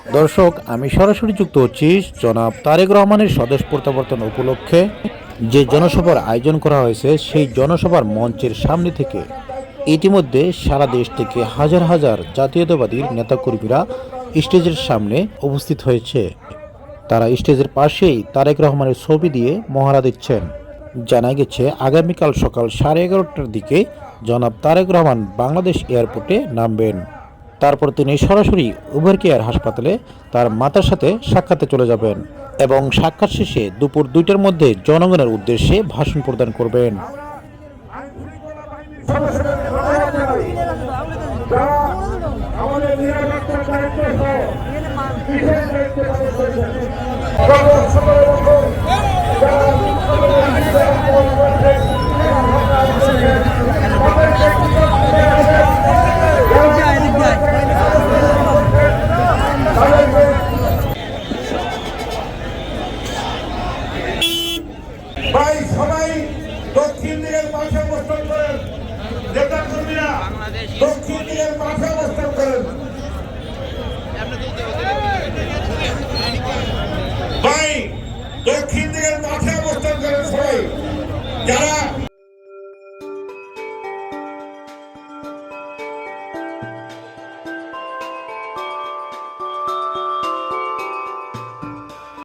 দর্শক, আমি সরাসরি যুক্ত হচ্ছি জনাব তারেক রহমানের স্বদেশ প্রত্যাবর্তন উপলক্ষে যে জনসভার আয়োজন করা হয়েছে সেই জনসভার মঞ্চের সামনে থেকে। ইতিমধ্যে সারা দেশ থেকে হাজার হাজার জাতীয়তাবাদী নেতাকর্মীরা স্টেজের সামনে উপস্থিত হয়েছে। তারা স্টেজের পাশেই তারেক রহমানের ছবি দিয়ে মহড়া দিচ্ছেন। জানা গেছে আগামীকাল সকাল 11:30টার দিকে জনাব তারেক রহমান বাংলাদেশ এয়ারপোর্টে নামবেন। তারপর তিনি সরাসরি উভার কেয়ার হাসপাতালে তার মাতার সাথে সাক্ষাতে চলে যাবেন এবং সাক্ষাৎ শেষে দুপুর 2টার মধ্যে জনগণের উদ্দেশ্যে ভাষণ প্রদান করবেন। ভাই সবাই দক্ষিণ দিকের পাশে অবস্থান করেন, নেতা কর্মীরা দক্ষিণ দিকের পাশে অবস্থান করেন।